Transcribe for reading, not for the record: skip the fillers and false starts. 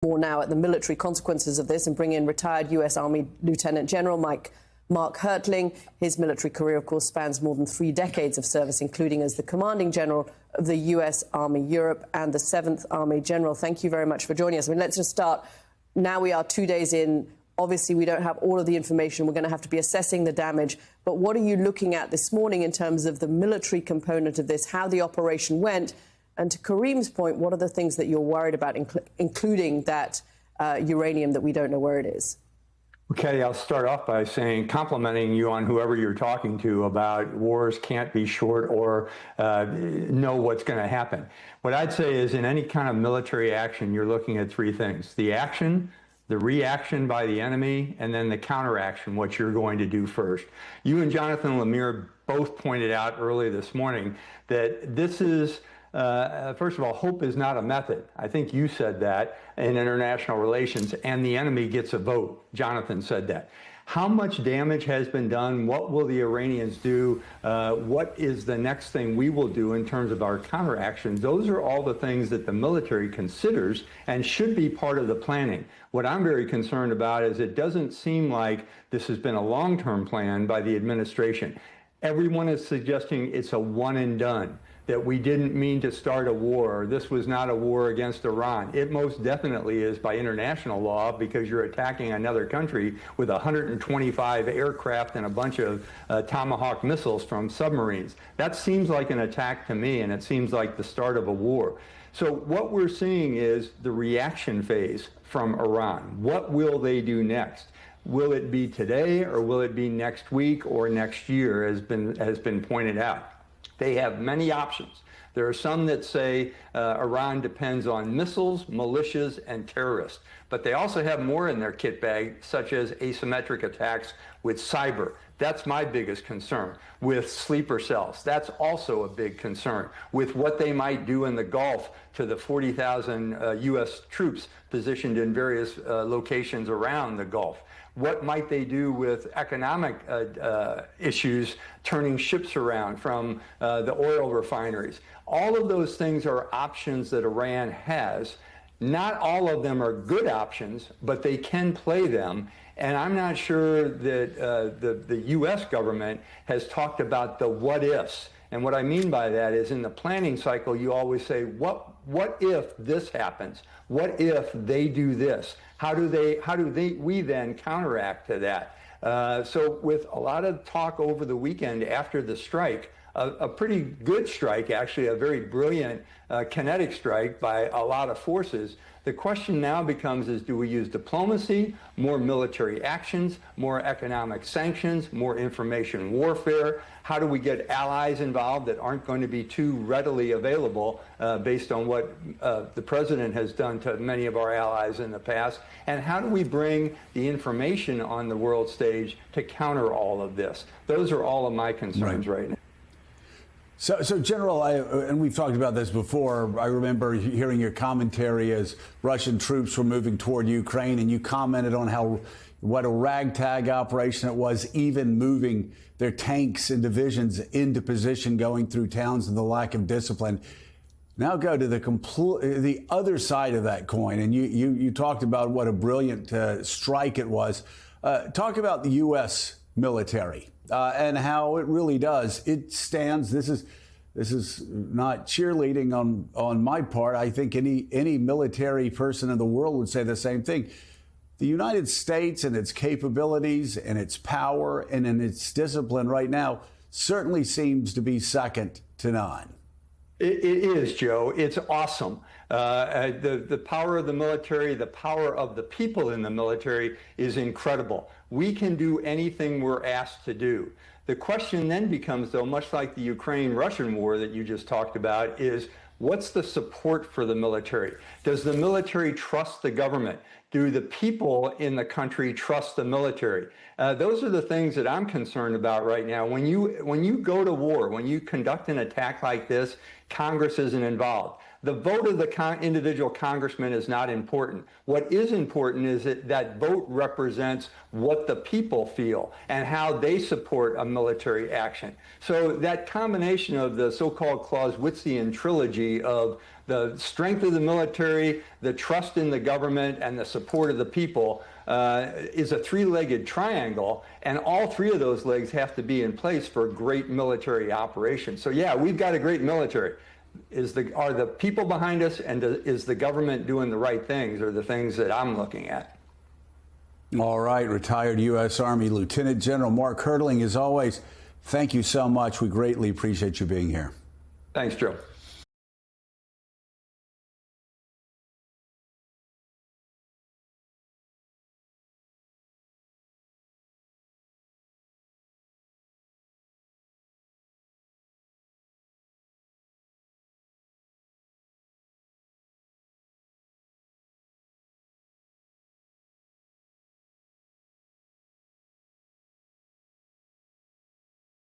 more now at the military consequences of this and bring in retired U.S. Army Lieutenant General Mark Hertling. His military career, of course, spans more than 3 decades of service, including as the commanding general of the U.S. Army Europe and the 7th Army General. Thank you very much for joining us. I mean, let's just start. Now we are 2 days in. Obviously, we don't have all of the information. We're going to have to be assessing the damage. But what are you looking at this morning in terms of the military component of this, how the operation went? And to Kareem's point, what are the things that you're worried about, including that uranium that we don't know where it is? Okay, I'll start off by saying, complimenting you on whoever you're talking to about wars can't be short or know what's going to happen. What I'd say is in any kind of military action, you're looking at 3 things: the action, the reaction by the enemy, and then the counteraction, what you're going to do first. You and Jonathan Lemire both pointed out early this morning that this is, first of all, hope is not a method. I think you said that in international relations, and the enemy gets a vote. Jonathan said that. How much damage has been done? What will the Iranians do? What is the next thing we will do in terms of our counteraction? Those are all the things that the military considers and should be part of the planning. What I'm very concerned about is it doesn't seem like this has been a long-term plan by the administration. Everyone is suggesting it's a one and done, that we didn't mean to start a war. This was not a war against Iran. It most definitely is by international law, because you're attacking another country with 125 aircraft and a bunch of Tomahawk missiles from submarines. That seems like an attack to me, and it seems like the start of a war. So what we're seeing is the reaction phase from Iran. What will they do next? Will it be today, or will it be next week or next year, has been pointed out? They have many options. There are some that say Iran depends on missiles, militias, and terrorists. But they also have more in their kit bag, such as asymmetric attacks with cyber. That's my biggest concern. With sleeper cells, that's also a big concern. With what they might do in the Gulf to the 40,000 U.S. troops positioned in various locations around the Gulf. What might they do with economic issues, turning ships around from the oil refineries? All of those things are options that Iran has. Not all of them are good options, but they can play them. And I'm not sure that the U.S. government has talked about the what ifs. And what I mean by that is, in the planning cycle, you always say, what if this happens? What if they do this? How do we then counteract to that? So with a lot of talk over the weekend after the strike, a pretty good strike, actually, a very brilliant kinetic strike by a lot of forces. The question now becomes is, do we use diplomacy, more military actions, more economic sanctions, more information warfare? How do we get allies involved that aren't going to be too readily available based on what the president has done to many of our allies in the past? And how do we bring the information on the world stage to counter all of this? Those are all of my concerns right now. So General, and we've talked about this before, I remember hearing your commentary as Russian troops were moving toward Ukraine, and you commented on what a ragtag operation it was, even moving their tanks and divisions into position, going through towns, and the lack of discipline. Now go to the other side of that coin, and you talked about what a brilliant strike it was. Talk about the U.S. military. And how it really does. It stands. This is not cheerleading on my part. I think any military person in the world would say the same thing. The United States and its capabilities and its power and in its discipline right now certainly seems to be second to none. It is, Joe. It's awesome. The power of the military, the power of the people in the military is incredible. We can do anything we're asked to do. The question then becomes, though, much like the Ukraine-Russian war that you just talked about, is what's the support for the military? Does the military trust the government? Do the people in the country trust the military? Those are the things that I'm concerned about right now. When you go to war, when you conduct an attack like this, Congress isn't involved. The vote of the individual congressman is not important. What is important is that that vote represents what the people feel and how they support a military action. So that combination of the so-called Clausewitzian trilogy of the strength of the military, the trust in the government, and the support of the people is a three-legged triangle, and all three of those legs have to be in place for great military operations. So yeah, we've got a great military. Are the people behind us, and is the government doing the right things, are the things that I'm looking at. All right, retired U.S. Army Lieutenant General Mark Hertling, as always, thank you so much. We greatly appreciate you being here. Thanks, Joe.